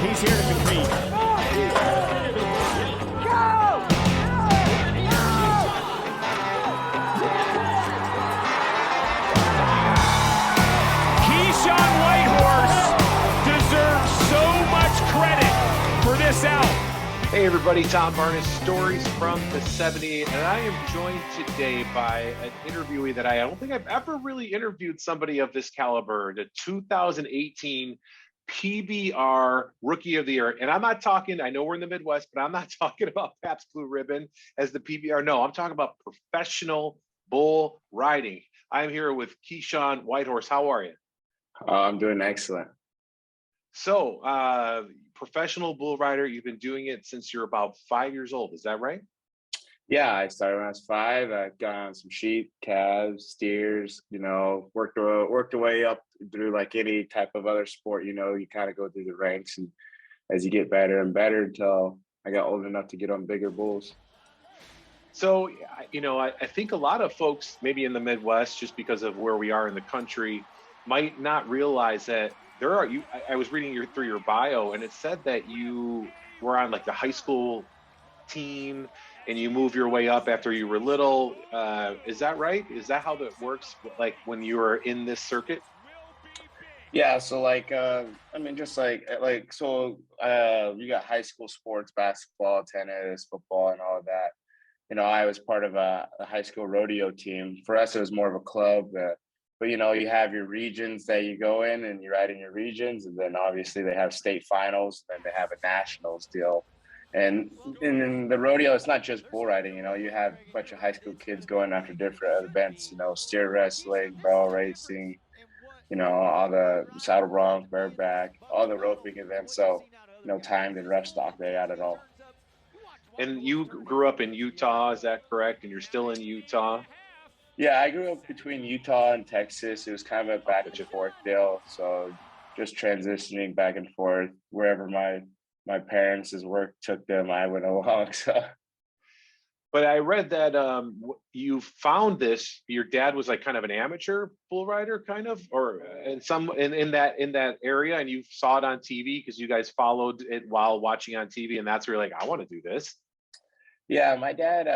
He's here to compete. Keyshawn Whitehorse deserves so much credit for this out. Hey everybody, Tom Barnes, Stories from the 70, and I am joined today by an interviewee that I don't think I've ever really interviewed somebody of this caliber, the 2018 PBR Rookie of the Year. And I'm not talking, I know we're in the Midwest, but I'm not talking about Pabst Blue Ribbon as the PBR. No, I'm talking about professional bull riding. I'm here with Keyshawn Whitehorse. How are you? I'm doing excellent. So, professional bull rider, you've been doing it since you're about 5 years old. Is that right? Yeah, I started when I was 5. I got on some sheep, calves, steers, worked the way up through like any type of other sport, you kind of go through the ranks, and as you get better and better until I got old enough to get on bigger bulls. So, I think a lot of folks, maybe in the Midwest, just because of where we are in the country, might not realize that I was reading through your bio, and it said that you were on like the high school team and you move your way up after you were little. Is that right? Is that how that works? Like when you were in this circuit? Yeah. So you got high school sports, basketball, tennis, football, and all of that. I was part of a high school rodeo team. For us, it was more of a club. But you have your regions that you go in and you ride in your regions, and then obviously they have state finals, and then they have a nationals deal. And in the rodeo, it's not just bull riding. You have a bunch of high school kids going after different events. Steer wrestling, barrel racing, all the saddle bronc, bareback, all the roping events. So timed and rough stock, they got it all. And you grew up in Utah, is that correct? And you're still in Utah? Yeah, I grew up between Utah and Texas. It was kind of a back and forth deal. So just transitioning back and forth wherever my parents' work took them, I went along. So, but I read that you found this. Your dad was like kind of an amateur bull rider, kind of, or in that area, and you saw it on TV because you guys followed it while watching on TV, and that's where you're like, I want to do this. Yeah, my dad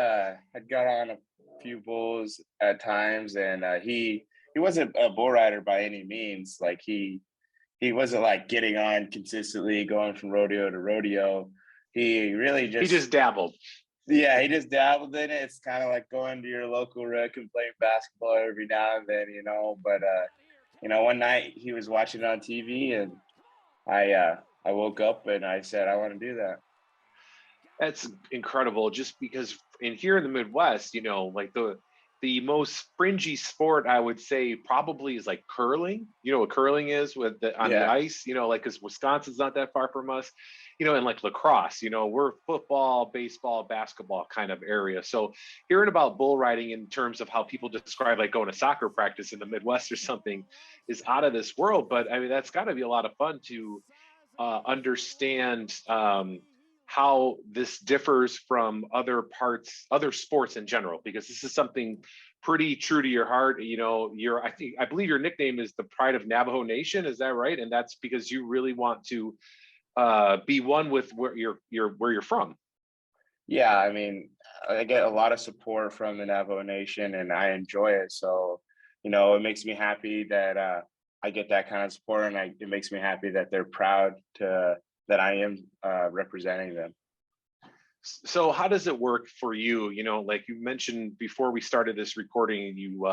had got on a few bulls at times, and he wasn't a bull rider by any means. Like he wasn't like getting on consistently, going from rodeo to rodeo. He just dabbled. Yeah, he just dabbled in it. It's kind of like going to your local rec and playing basketball every now and then, But one night he was watching it on TV, and I woke up and I said, I want to do that. That's incredible, just because here in the Midwest, like the most fringy sport, I would say, probably is like curling. You know what curling is on the ice, because Wisconsin's not that far from us, and like lacrosse, we're football, baseball, basketball kind of area. So hearing about bull riding in terms of how people describe like going to soccer practice in the Midwest or something is out of this world. But I mean, that's got to be a lot of fun to understand how this differs from other sports in general, because this is something pretty true to your heart. I believe your nickname is the Pride of Navajo Nation. Is that right? And that's because you really want to be one with where you're from. Yeah, I mean, I get a lot of support from the Navajo Nation, and I enjoy it. So, it makes me happy that I get that kind of support, and it makes me happy that they're proud that I am representing them. So how does it work for you? Like you mentioned before we started this recording, you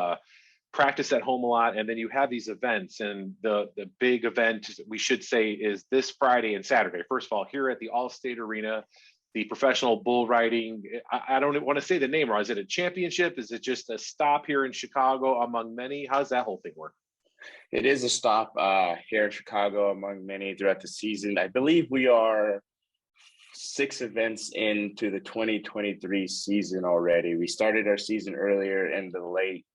practice at home a lot, and then you have these events, and the big event, we should say, is this Friday and Saturday. First of all, here at the All-State Arena, the professional bull riding, I don't want to say the name wrong. Is it a championship? Is it just a stop here in Chicago among many? How's that whole thing work? It is a stop here in Chicago among many throughout the season. I believe we are 6 events into the 2023 season already. We started our season earlier in the late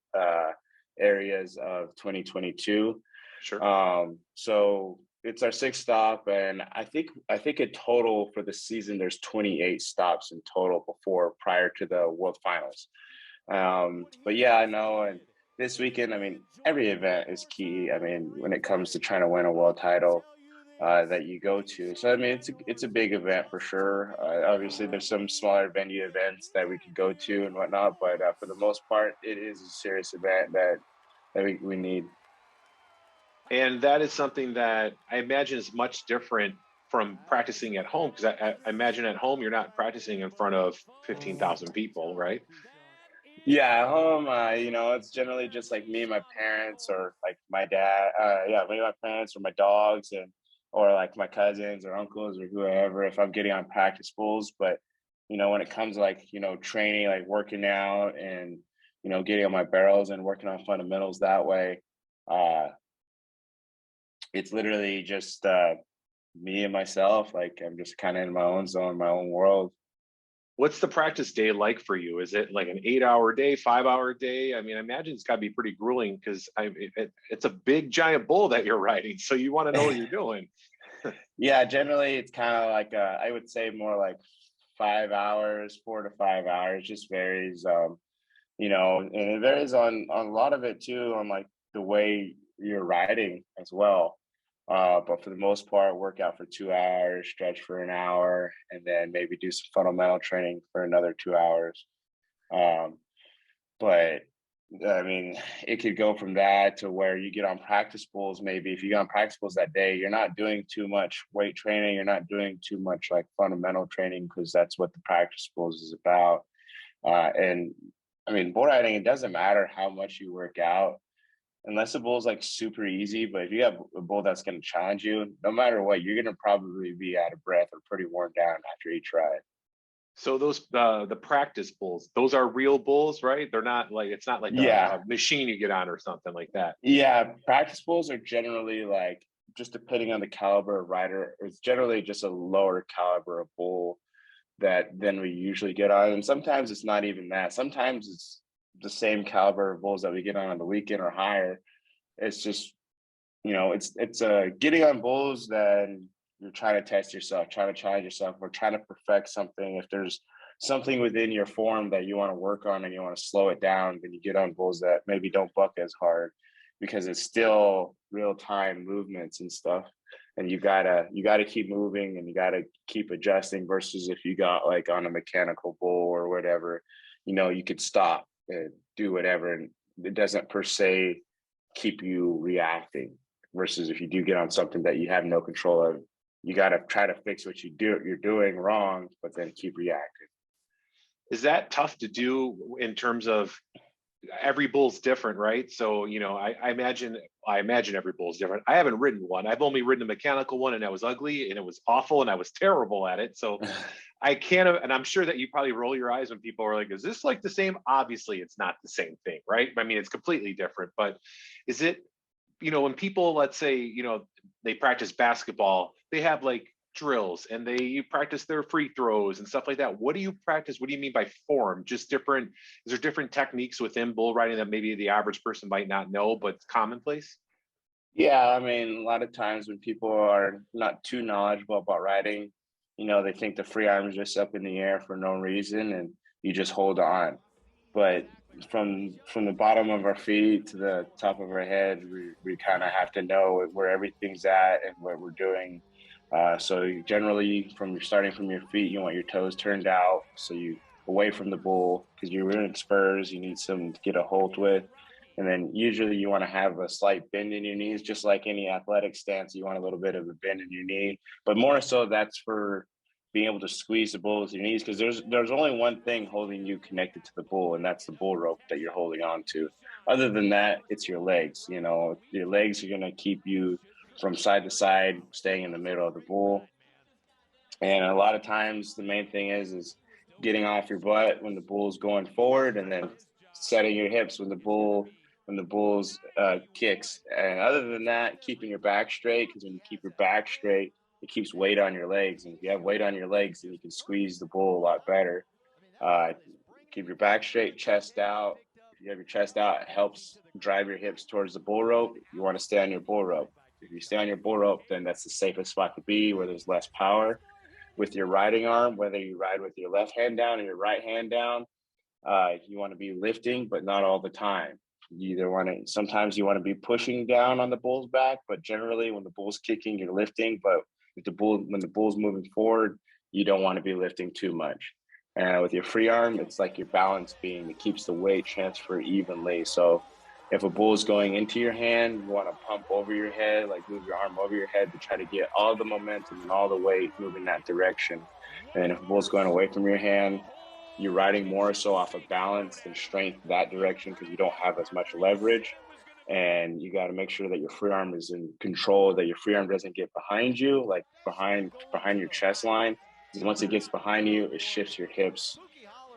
areas of 2022. Sure. So it's our 6th stop, and I think in total for the season there's 28 stops in total prior to the World Finals. But yeah, I know, and this weekend, I mean, every event is key. I mean, when it comes to trying to win a world title, that you go to. So I mean, it's a big event for sure. Obviously, there's some smaller venue events that we could go to and whatnot, but for the most part, it is a serious event that we need. And that is something that I imagine is much different from practicing at home, because I imagine at home you're not practicing in front of 15,000 people, right? Yeah, at home, you know, it's generally just like me and my parents, or like my dad. Yeah, me and my parents, or my dogs, and or like my cousins or uncles or whoever. If I'm getting on practice pools, but you know, when it comes to like training, like working out, and getting on my barrels and working on fundamentals that way, uh, it's literally just me and myself. Like I'm just kind of in my own zone, my own world. What's the practice day like for you? Is it like an 8-hour day, 5-hour day? I mean, I imagine it's got to be pretty grueling, because it's a big giant bull that you're riding, so you want to know what you're doing. Yeah, generally it's kind of like I would say more like 5 hours, 4 to 5 hours, just varies. And it varies on a lot of it too, on like the way you're riding as well. But for the most part, work out for 2 hours, stretch for an hour, and then maybe do some fundamental training for another 2 hours. Um, but I mean, it could go from that to where you get on practice pools. Maybe if you get on practice pools that day, you're not doing too much weight training. You're not doing too much like fundamental training, because that's what the practice pools is about. And I mean, bull riding, it doesn't matter how much you work out, unless the bull's like super easy. But if you have a bull that's going to challenge you, no matter what, you're going to probably be out of breath or pretty worn down after each ride. So those the practice bulls, those are real bulls, right? They're not like, it's not like Yeah. a machine you get on or something like that. Yeah. Practice bulls are generally like, just depending on the caliber of rider, it's generally just a lower caliber of bull that then we usually get on. And sometimes it's not even that. Sometimes it's the same caliber of bulls that we get on the weekend or higher. It's just, it's getting on bulls that you're trying to test yourself, trying to challenge yourself, or trying to perfect something. If there's something within your form that you want to work on and you want to slow it down, then you get on bulls that maybe don't buck as hard, because it's still real time movements and stuff. And you gotta keep moving, and you gotta keep adjusting, versus if you got like on a mechanical bull or whatever, you could stop and do whatever, and it doesn't per se keep you reacting. Versus if you do get on something that you have no control of, you gotta try to fix what you're doing wrong, but then keep reacting. Is that tough to do in terms of, every bull's different, right? So, I imagine every bull's different. I haven't ridden one. I've only ridden a mechanical one, and that was ugly and it was awful and I was terrible at it. So I can't, and I'm sure that you probably roll your eyes when people are like, is this like the same? Obviously it's not the same thing, right? I mean, it's completely different. But is it, when people, let's say, they practice basketball, they have like drills, and you practice their free throws and stuff like that. What do you practice? What do you mean by form? Just different, is there different techniques within bull riding that maybe the average person might not know, but it's commonplace? Yeah, I mean, a lot of times when people are not too knowledgeable about riding, they think the free arm is just up in the air for no reason, and you just hold on. But from the bottom of our feet to the top of our head, we kind of have to know where everything's at and what we're doing. So generally, starting from your feet, you want your toes turned out, so you away from the bull, because you're wearing spurs. You need some to get a hold with, and then usually you want to have a slight bend in your knees, just like any athletic stance. You want a little bit of a bend in your knee, but more so that's for being able to squeeze the bull with your knees, because there's only one thing holding you connected to the bull, and that's the bull rope that you're holding on to. Other than that, it's your legs. Your legs are going to keep you from side to side, staying in the middle of the bull. And a lot of times the main thing is getting off your butt when the bull's going forward, and then setting your hips when the bull's kicks. And other than that, keeping your back straight, because when you keep your back straight, it keeps weight on your legs. And if you have weight on your legs, then you can squeeze the bull a lot better. Keep your back straight, chest out. If you have your chest out, it helps drive your hips towards the bull rope. You want to stay on your bull rope. If you stay on your bull rope, then that's the safest spot to be, where there's less power. With your riding arm, whether you ride with your left hand down or your right hand down, you want to be lifting, but not all the time. You either want to, sometimes you want to be pushing down on the bull's back, but generally when the bull's kicking, you're lifting. But when the bull's moving forward, you don't want to be lifting too much. And with your free arm, it's like your balance beam. It keeps the weight transfer evenly. So if a bull is going into your hand, you want to pump over your head, like move your arm over your head to try to get all the momentum and all the weight moving that direction. And if a bull's going away from your hand, you're riding more so off of balance and strength that direction because you don't have as much leverage. And you got to make sure that your free arm is in control, that your free arm doesn't get behind you, like behind your chest line. Because once it gets behind you, it shifts your hips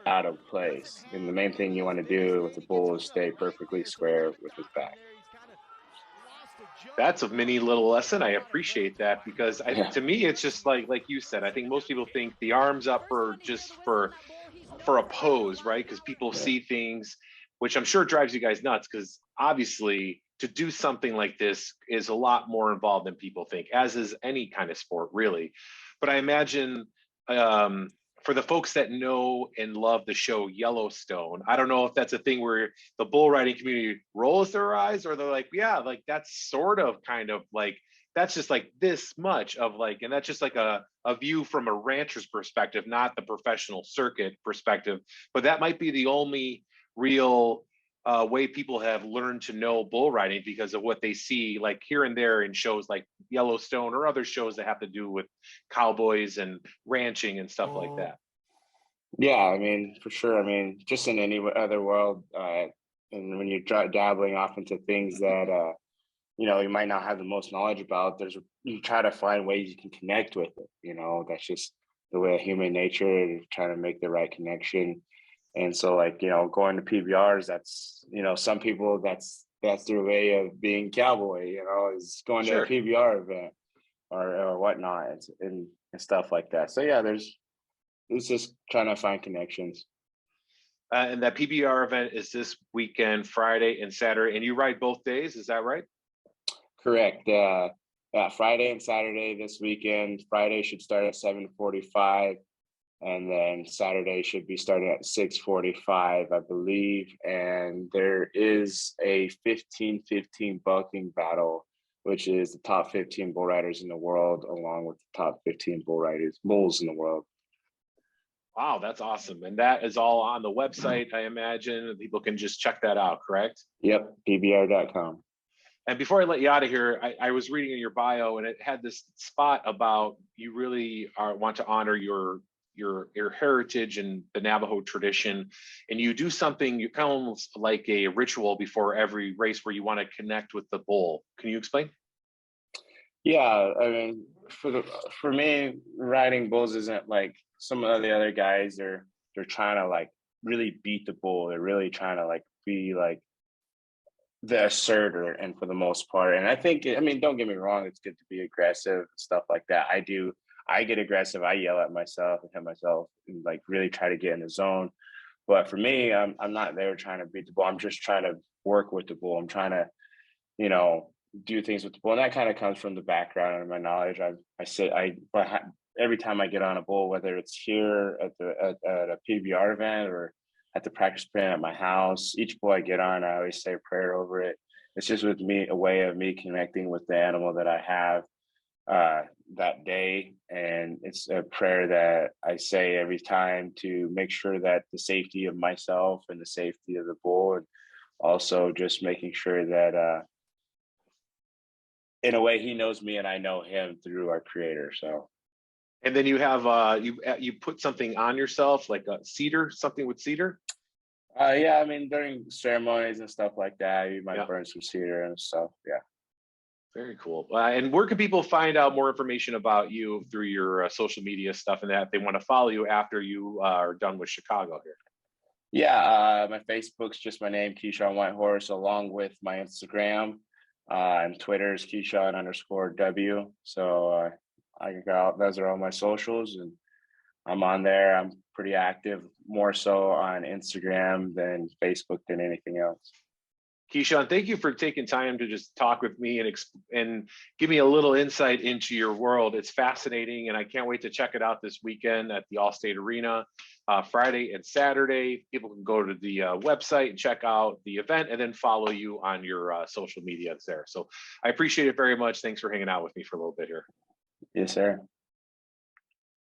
out of place. And the main thing you want to do with the bull is stay perfectly square with his back. That's a mini little lesson. I appreciate that because to me, it's just like you said, I think most people think the arm's up for a pose, right? Because people see things, which I'm sure drives you guys nuts because obviously to do something like this is a lot more involved than people think, as is any kind of sport, really. But I imagine for the folks that know and love the show Yellowstone, I don't know if that's a thing where the bull riding community rolls their eyes or they're like, yeah, like that's sort of kind of like, that's just like this much of like, and that's just like a view from a rancher's perspective, not the professional circuit perspective, but that might be the only real way people have learned to know bull riding because of what they see like here and there in shows like Yellowstone or other shows that have to do with cowboys and ranching and stuff like that. Yeah, I mean, for sure. I mean, just in any other world, and when you're dabbling off into things that, you might not have the most knowledge about, you try to find ways you can connect with it. That's just the way of human nature, trying to make the right connection. And so like, going to PBRs, that's, some people that's their way of being cowboy, is going to a PBR event or whatnot and stuff like that. So yeah, it's just trying to find connections. And that PBR event is this weekend, Friday and Saturday, and you ride both days, is that right? Correct. Friday and Saturday this weekend. Friday should start at 7:45. And then Saturday should be starting at 6:45, I believe. And there is a 15-15 bucking battle, which is the top 15 bull riders in the world, along with the top 15 bulls in the world. Wow, that's awesome. And that is all on the website, I imagine. People can just check that out, correct? Yep, PBR.com. And before I let you out of here, I was reading in your bio and it had this spot about you really want to honor your heritage and the Navajo tradition, and you do something you kind of almost like a ritual before every race where you want to connect with the bull. Can you explain? Yeah, I mean, for me, riding bulls isn't like some of the other guys. They're trying to like really beat the bull. They're really trying to like be like the asserter, and for the most part. And I think, I mean, don't get me wrong, it's good to be aggressive and stuff like that. I get aggressive. I yell at myself and hit myself and like really try to get in the zone. But for me, I'm not there trying to beat the bull. I'm just trying to work with the bull. I'm trying to, do things with the bull. And that kind of comes from the background and my knowledge. Every time I get on a bull, whether it's here at a PBR event or at the practice pen at my house, each bull I get on, I always say a prayer over it. It's just with me, a way of me connecting with the animal that I have that day. And it's a prayer that I say every time to make sure that the safety of myself and the safety of the bull, and also just making sure that in a way he knows me and I know him through our creator. So. And then you have you put something on yourself, like a cedar, something with cedar? Yeah, I mean, during ceremonies and stuff like that, you might burn some cedar and stuff. Yeah. Very cool. And where can people find out more information about you through your social media stuff and that if they want to follow you after you are done with Chicago here? Yeah, my Facebook's just my name, Keyshawn Whitehorse, along with my Instagram. And Twitter's Keyshawn_W. So I can go out. Those are all my socials, and I'm on there. I'm pretty active, more so on Instagram than Facebook than anything else. Keyshawn, thank you for taking time to just talk with me and give me a little insight into your world. It's fascinating, and I can't wait to check it out this weekend at the Allstate Arena, Friday and Saturday. People can go to the website and check out the event, and then follow you on your social media there. So I appreciate it very much. Thanks for hanging out with me for a little bit here. Yes, sir.